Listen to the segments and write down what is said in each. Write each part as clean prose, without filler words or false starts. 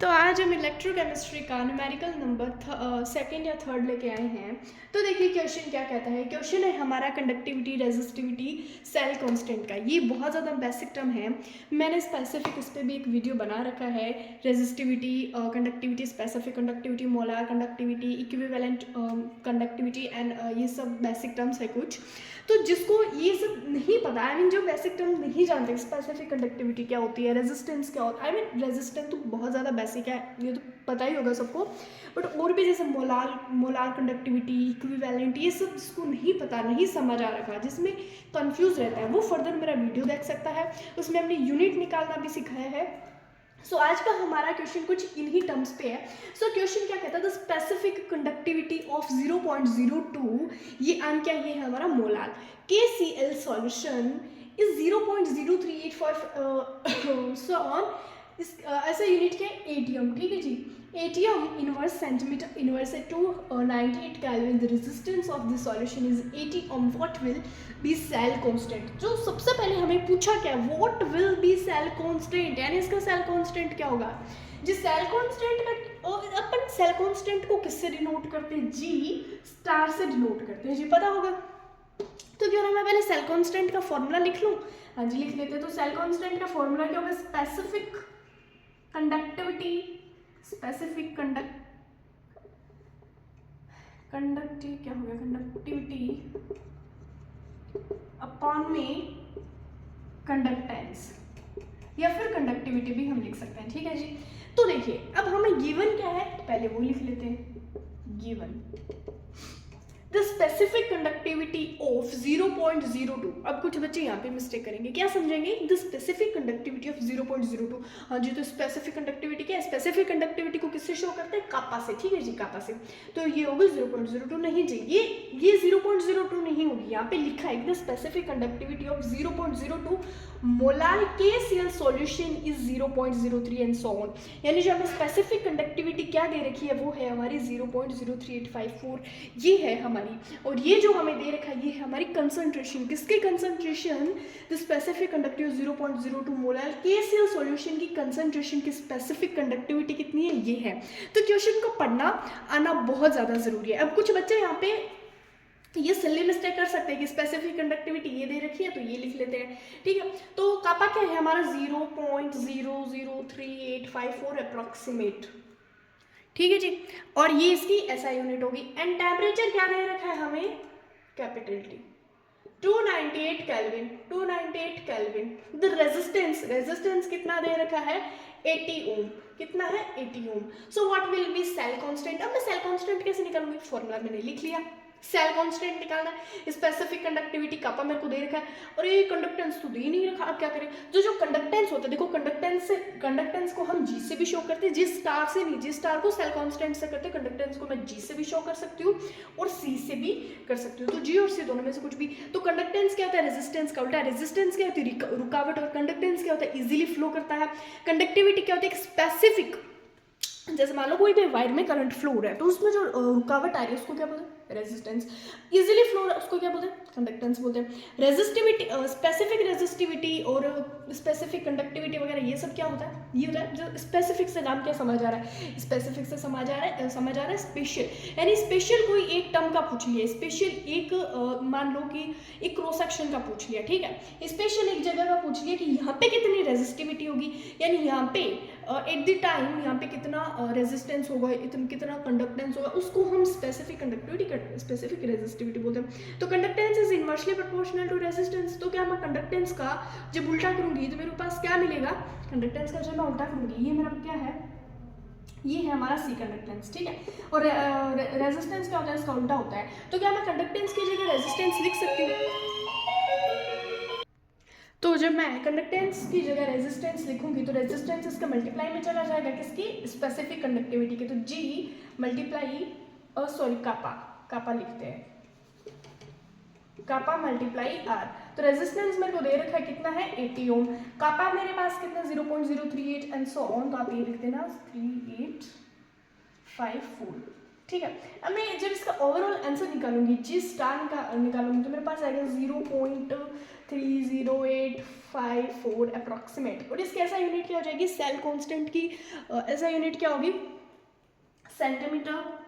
तो आज हम इलेक्ट्रोकेमिस्ट्री का न्यूमेरिकल नंबर सेकंड या थर्ड लेके आए हैं। तो देखिए क्वेश्चन क्या कहता है। क्वेश्चन है हमारा कंडक्टिविटी, रेजिस्टिविटी, सेल कांस्टेंट का। ये बहुत ज़्यादा बेसिक टर्म है। मैंने स्पेसिफिक इस पर भी एक वीडियो बना रखा है। Resistivity, conductivity, specific conductivity, molar conductivity, equivalent conductivity and ये सब बेसिक टर्म्स है कुछ। तो जिसको ये सब नहीं पता, आई मीन जो बेसिक टर्म नहीं जानते, स्पेसिफिक कंडक्टिविटी क्या होती है, रेजिस्टेंस क्या होता है, आई मीन रेजिस्टेंस तो बहुत ज़्यादा बेसिक है, ये तो पता ही होगा सबको। बट और भी जैसे मोलार कंडक्टिविटी, इक्विवेलेंट, ये सब जिसको नहीं पता, नहीं समझ आ रखा, जिसमें कंफ्यूज रहता है, वो फर्दर मेरा वीडियो देख सकता है। उसमें हमने यूनिट निकालना भी सिखाया है। सो आज का हमारा क्वेश्चन कुछ इन्हीं टर्म्स पे है। सो क्वेश्चन क्या कहता है, द स्पेसिफिक कंडक्टिविटी ऑफ 0.02, ये आम क्या, ये है हमारा molar KCl solution is 0.0385 so on. इस ऐसा यूनिट क्या है, एटीएम, ठीक है जी। एटीएम इनवर्स सेंटीमीटर इनवर्स है 298 kelvin. The resistance of this solution is 80 ohm. What will be cell constant. जो सबसे पहले हमें पूछा क्या, what will be cell constant, यानी इसका सेल कांस्टेंट क्या होगा। जिस सेल कांस्टेंट का अपन सेल कांस्टेंट को किससे डिनोट करते हैं, जी स्टार से डिनोट करते हैं, जी पता होगा। तो क्यों ना मैं पहले सेल कांस्टेंट का फॉर्मूला लिख लूं। हाँ जी लिख लेते हैं। तो सेल कांस्टेंट का फॉर्मूला क्या होगा, स्पेसिफिक कंडक्टिविटी, स्पेसिफिक कंडक्टिव क्या हो गया, कंडक्टिविटी अपॉन में कंडक्टेंस, या फिर कंडक्टिविटी भी हम लिख सकते हैं, ठीक है जी। तो देखिए अब हमें गिवन क्या है, पहले वो लिख लेते हैं। Given the specific conductivity of 0.02। अब कुछ बच्चे यहाँ पे मिस्टेक करेंगे, क्या समझेंगे, द स्पेसिफिक कंडक्टिविटी ऑफ 0.02। हाँ जी, तो स्पेसिफिक कंडक्टिविटी क्या है, स्पेसिफिक कंडक्टिविटी को किससे शो करते हैं, कापा से, ठीक है जी, कापा से। तो ये होगी 0.02, नहीं जी, ये 0.02 नहीं होगी, यहाँ पे लिखा है the specific conductivity of 0.02 molar KCl solution is 0.03 and so on. यानी जो हमें स्पेसिफिक कंडक्टिविटी क्या दे रखी है, वो है हमारी 0.03854, ये है हमारी। और ये जो हमें दे रखा है, ये है हमारी कंसंट्रेशन, किसके concentration, the specific conductivity 0.02 molar KCl solution की कंसंट्रेशन की स्पेसिफिक कंडक्टिविटी कितनी है, ये है। तो क्वेश्चन को पढ़ना आना बहुत ज़्यादा ज़रूरी है। अब कुछ बच्चे यहाँ पे ये सिली मिस्टेक कर सकते हैं कि स्पेसिफिक कंडक्टिविटी ये दे रखी है तो ये लिख लेते हैं, ठीक है। तो कापा क्या है हमारा 0.00384 अप्रोक्सीमेट, ठीक है जी। और ये इसकी SI यूनिट होगी। एंड टेम्परेचर क्या दे रखा है हमें, capital T, 298 kelvin, 298 kelvin. The resistance कितना दे रखा है, 80 ओम, कितना है 80 ohm. So what will be cell constant. अब मैं सेल कांस्टेंट कैसे निकालूंगी, फॉर्मूला मैंने लिख लिया। सेल कांस्टेंट निकालना है, स्पेसिफिक कंडक्टिविटी कापा मेरे को दे रखा है, और ये कंडक्टेंस तो दे नहीं रखा। अब क्या करें, जो कंडक्टेंस होता है, देखो कंडक्टेंस को हम G से भी शो करते हैं, जिस स्टार से नहीं, जिस स्टार को सेल कांस्टेंट से करते हैं, कंडक्टेंस को मैं G से भी शो कर सकती हूँ और C से भी कर सकती हूँ। तो G और C दोनों में से कुछ भी। तो कंडक्टेंस क्या होता है, रेजिस्टेंस का उल्टा। रेजिस्टेंस क्या होती है, रुकावट, और कंडक्टेंस क्या होता है, इजीली फ्लो करता है। कंडक्टिविटी क्या होती है, स्पेसिफिक, जैसे मान लो कोई भी वायर में करंट फ्लो हो रहा है, तो उसमें जो रुकावट आ रही है उसको क्या बोलते हैं, रेजिस्टेंस। इजीली फ्लो उसको क्या बोलते हैं, कंडक्टेंस बोलते हैं। रेजिस्टिविटी, स्पेसिफिक रेजिस्टिविटी और स्पेसिफिक कंडक्टिविटी वगैरह, ये सब क्या होता है, ये होता है जो स्पेसिफिक से नाम क्या समझ आ रहा है, स्पेसिफिक से समझ आ रहा है स्पेशल। यानी स्पेशल कोई एक टर्म का पूछ लिया, स्पेशल एक मान लो कि एक क्रॉस सेक्शन का पूछ लिया, ठीक है। स्पेशल एक जगह का पूछ लिया कि यहाँ पे कितनी रेजिस्टिविटी होगी, यानी यहाँ पे एट द टाइम यहाँ पे कितना रेजिस्टेंस होगा, कितना कंडक्टेंस होगा, उसको हम स्पेसिफिक कंडक्टिविटी, स्पेसिफिक रेजिस्टिविटी बोलते हैं। तो conductance is inversely proportional to resistance. तो क्या मैं कंडक्टेंस का जब उल्टा करूंगी तो मेरे पास क्या मिलेगा, कंडक्टेंस का जब मैं उल्टा करूंगी, ये मेरा क्या है, ये है हमारा C कंडक्टेंस, ठीक है। और रेजिस्टेंस क्या होता है, इसका उल्टा होता है। तो क्या मैं कंडक्टेंस की जगह रेजिस्टेंस लिख सकती हूँ। तो जब मैं कंडक्टेंस की जगह रेजिस्टेंस लिखूंगी तो रेजिस्टेंस इसका मल्टीप्लाई में चला जाएगा, किसकी, स्पेसिफिक कंडक्टिविटी के। तो G मल्टीप्लाई सॉरी कापा लिखते हैं, कापा मल्टीप्लाई R। तो रेजिस्टेंस मेरे को दे रखा है कितना है, 80 ओम। कापा मेरे पास कितना, 0.038 एंड सो ऑन। तो आप ये लिख देना 3854, ठीक है। अब मैं जब इसका ओवरऑल आंसर निकालूंगी, जी स्टार निकालूंगी, तो मेरे पास आएगा 0.3084 अप्रॉक्सीमेट। और इसकी ऐसा यूनिट क्या हो जाएगी, सेल कांस्टेंट की ऐसा यूनिट क्या होगी, सेंटीमीटर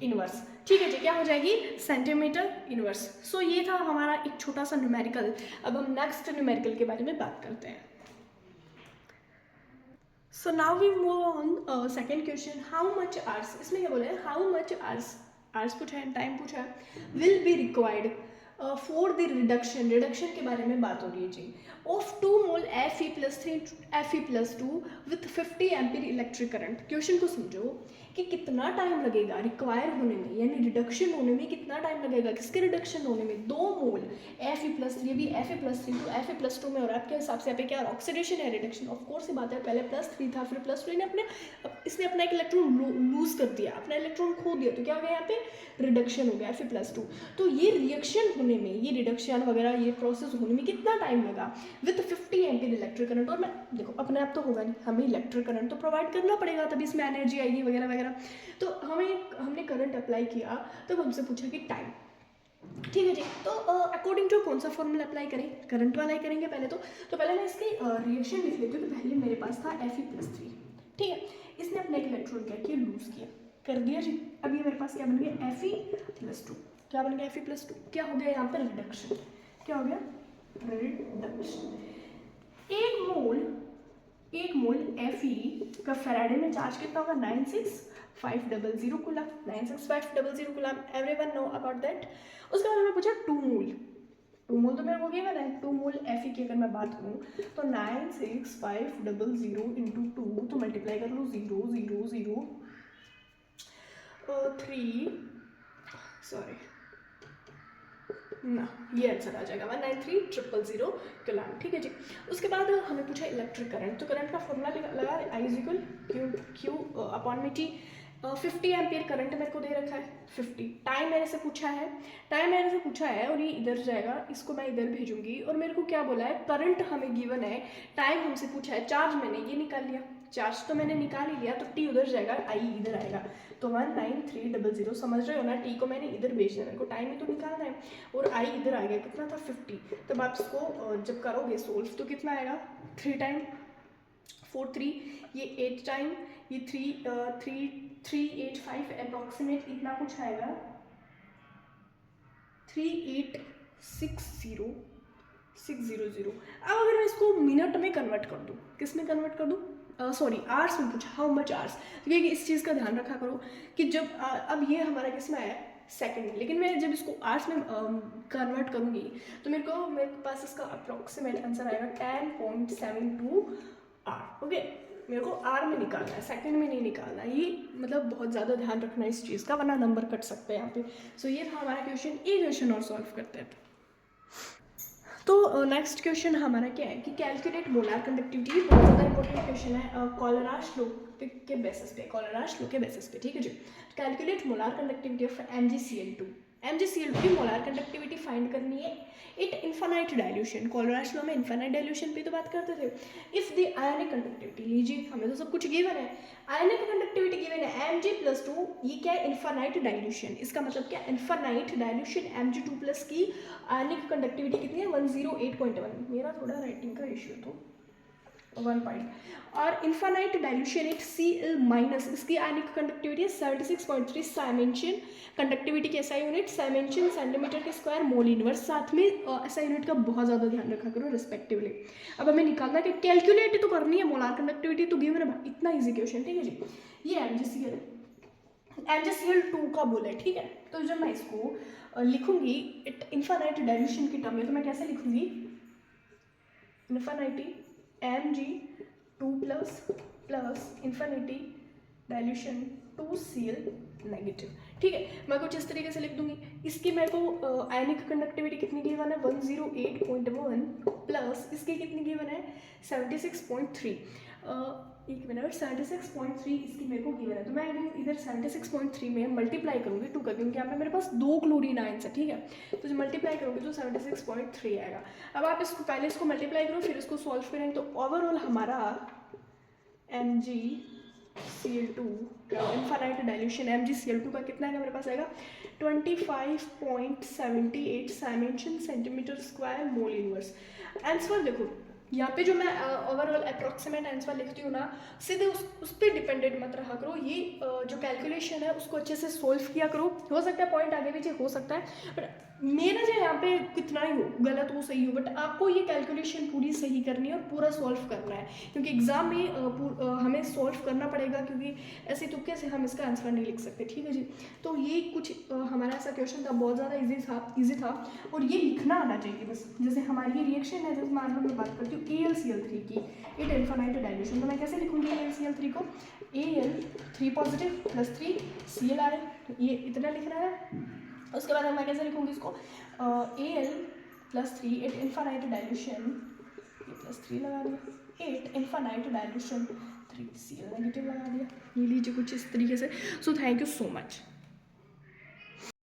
इनवर्स। ठीक है जी, क्या हो जाएगी, सेंटीमीटर इनवर्स। सो ये था हमारा एक छोटा सा न्यूमेरिकल। अब हम नेक्स्ट न्यूमेरिकल के बारे में बात करते हैं। So now we move on second question, how much hours. इसमें क्या बोला है, हाउ मच आवर्स पूछा है, टाइम पूछा है, will be required for the reduction के बारे में बात हो रही है जी, of 2 mole Fe+3 Fe+2 with 50 ampere electric current. Question को समझो कि कितना टाइम लगेगा रिक्वायर होने में, यानी रिडक्शन होने में कितना टाइम लगेगा, किसके रिडक्शन होने में, 2 मोल Fe+3, अभी Fe+3 तो Fe+2 में, और आपके हिसाब से यहाँ पे क्या ऑक्सीडेशन है, रिडक्शन। ऑफ कोर्स ये बात है, पहले +3 था, फिर +2, इसने अपना एक इलेक्ट्रॉन लूज कर दिया, अपना इलेक्ट्रॉन खो दिया, तो क्या हो गया यहाँ पे, रिडक्शन हो गया Fe+2। तो ये रिएक्शन होने में, ये रिडक्शन वगैरह ये प्रोसेस होने में कितना टाइम लगा, विथ 50 एम्पीयर इलेक्ट्रिक करंट। और मैं देखो अपने आप तो होगा नहीं, हमें इलेक्ट्रिक करंट तो प्रोवाइड करना पड़ेगा, तभी इसमें एनर्जी आएगी वगैरह वगैरह। तो हमने करंट अप्लाई किया, तब हमसे पूछा कि टाइम। ठीक है जी, तो अकॉर्डिंग टू कौन सा फॉर्मूला अप्लाई करें, करंट वाला ही करेंगे पहले तो पहले मैं इसकी रिएक्शन लिख लेती हूँ। तो पहले मेरे पास था Fe+3, ठीक है, इसने अपने एक इलेक्ट्रॉन क्या किया, लूज किया, कर दिया जी। अब ये मेरे पास क्या बन गया, Fe+2, क्या बन गया, Fe+2, क्या हो गया यहाँ पर, रिडक्शन, क्या हो गया, रिडक्शन। एक मोल Fe का फैराडे में चार्ज कितना होगा, 96500 coulomb, 96500 coulomb, everyone know about that. उसके बाद हमें पूछा 2 मोल तो मेरे को गिवन है, 2 मोल Fe की अगर मैं बात करूँ तो 96500 इंटू 2, तो मल्टीप्लाई कर लो 0 0 0 3, सॉरी ना, ये आंसर आ जाएगा 193,000 कूलम। ठीक है जी। उसके बाद हमें पूछा इलेक्ट्रिक करंट, तो करंट का फॉर्मूला लगा I Q अपॉन में T। 50 एम्पियर करंट मेरे को दे रखा है, 50 टाइम मेरे से पूछा है, और ये इधर जाएगा, इसको मैं इधर भेजूंगी। और मेरे को क्या बोला है, करंट हमें गिवन है, टाइम हमसे पूछा है, चार्ज मैंने ये निकाल लिया, चार्ज तो मैंने निकाल ही लिया, तो टी उधर जाएगा, आई इधर आएगा, तो 193,000, समझ रहे हो ना, टी को मैंने इधर भेजना है, मेरे को टाइम ही तो निकालना है, और आई इधर आ गया, कितना था 50। तब आप इसको जब करोगे सोल्व तो कितना आएगा, 3 टाइम 4 3, ये 8 टाइम, ये 385 अप्रॉक्सीमेट इतना कुछ आएगा, 3860600। अब अगर मैं इसको मिनट में कन्वर्ट कर दूँ, किस में कन्वर्ट कर दूँ, सॉरी आवर्स में पूछा, हाउ मच आवर्स। क्योंकि इस चीज़ का ध्यान रखा करो कि जब अब ये हमारा किस में आया, सेकंड में, लेकिन मैं जब इसको आवर्स में कन्वर्ट करूँगी तो मेरे पास इसका अप्रॉक्सीमेट आंसर आएगा 10.72 आवर। ओके, मेरे को आर में निकालना है, सेकंड में नहीं निकालना है, ये मतलब बहुत ज़्यादा ध्यान रखना है इस चीज़ का, वरना नंबर कट सकते हैं यहाँ पे। सो ये था हमारा क्वेश्चन, एक क्वेश्चन और सॉल्व करते हैं। तो नेक्स्ट क्वेश्चन हमारा क्या है कि कैलकुलेट मोलार कंडक्टिविटी, बहुत ज़्यादा इंपॉर्टेंट क्वेश्चन है कॉलराश लॉ के बेसिस पे, ठीक है जी। Calculate molar conductivity of MgCl2 की मोलार कंडक्टिविटी फाइंड करनी है at infinite dilution. Kohlrausch law में इन्फानाइट डाइल्यूशन पे तो बात करते थे। इफ द आयनिक कंडक्टिविटी, लीजिए हमें तो सब कुछ गिवन है, आयनिक कंडक्टिविटी गिवन है Mg+2, ये क्या है, इन्फानाइट डाइल्यूशन। इसका मतलब क्या, इन्फानाइट डाइल्यूशन Mg2+ की आयनिक कंडक्टिविटी कितनी है, 108.1। मेरा थोड़ा राइटिंग का इश्यू तो 1 पॉइंट। और इन्फानाइट डाइल्यूशन एट Cl-, इसकी आयनिक कंडक्टिविटी है 76.3। साइमेंशियन कंडक्टिविटी की एसआई यूनिट, साइमेंशियन सेंटीमीटर के स्क्वायर मोल इनवर्स, साथ में एसआई यूनिट का बहुत ज़्यादा ध्यान रखा करो रिस्पेक्टिवली। अब हमें निकालना कि कैलकुलेट तो करनी है, मोलार कंडक्टिविटी तो गिवन है, इतना ईजी क्वेश्चन, ठीक है जी। ये MgCl2 का बोला है, ठीक है। तो जब मैं इसको लिखूंगी इन्फानाइट डाइल्यूशन की टर्म में, तो मैं कैसे लिखूंगी, इन्फानाइटी Mg2+ इन्फिनिटी डाइल्यूशन 2Cl-, ठीक है। मैं कुछ इस तरीके से लिख दूंगी। इसकी मेरे को आयनिक कंडक्टिविटी कितनी गिवन है, 108.1 प्लस इसकी कितनी गिवन है, 76.3। एक मिनट, 76.3 इसकी मेरे को गिवन है, तो मैं इधर 76.3 में मल्टीप्लाई करूँगी 2 का, क्योंकि यहाँ पे मेरे पास 2 क्लोरीन आयंस है, ठीक है। तो जब मल्टीप्लाई करूँगी तो 76.3 आएगा। अब आप इसको पहले इसको मल्टीप्लाई करो, फिर इसको सॉल्व करेंगे, तो ओवरऑल हमारा Cl2 इन्फानाइट डाइल्यूशन MgCl2 का कितना है मेरे पास आएगा 25.78 dimension centimetre square mole inverse. Answer देखो यहाँ पे जो मैं ओवरऑल अप्रॉक्सीमेट आंसर लिखती हूँ ना, सीधे उस पर डिपेंडेंट मत रहा करो, ये जो कैलकुलेशन है उसको अच्छे से सोल्व किया करो। हो सकता है पॉइंट आगे पीछे हो सकता है, बट मेरा जो यहाँ पे कितना ही हो गलत हो सही हो, बट आपको ये कैलकुलेशन पूरी सही करनी है और पूरा सॉल्व करना है, क्योंकि एग्जाम में हमें सॉल्व करना पड़ेगा, क्योंकि ऐसे तुक्के से हम इसका आंसर नहीं लिख सकते। ठीक है जी, तो ये कुछ हमारा ऐसा क्वेश्चन था, बहुत ज़्यादा ईजी था और ये लिखना आना चाहिए बस। जैसे हमारी ये रिएक्शन है, जैसे मान लो मैं बात करती हूँ AlCl3 की, इट इन्फानाइट डाइल्यूशन, तो मैं कैसे लिखूँगी AlCl3 को, Al3 पॉजिटिव प्लस 3 Cl, ये इतना लिख रहा है। उसके बाद मैं कैसे लिखूँगी इसको, Al+3 इट इन्फानाइट डाइल्यूशन, +3 लगा दिया, 8 इन्फानाइट डाइल्यूशन 3 Cl नेगेटिव लगा दिया। ये लीजिए कुछ इस तरीके से। So thank you so much.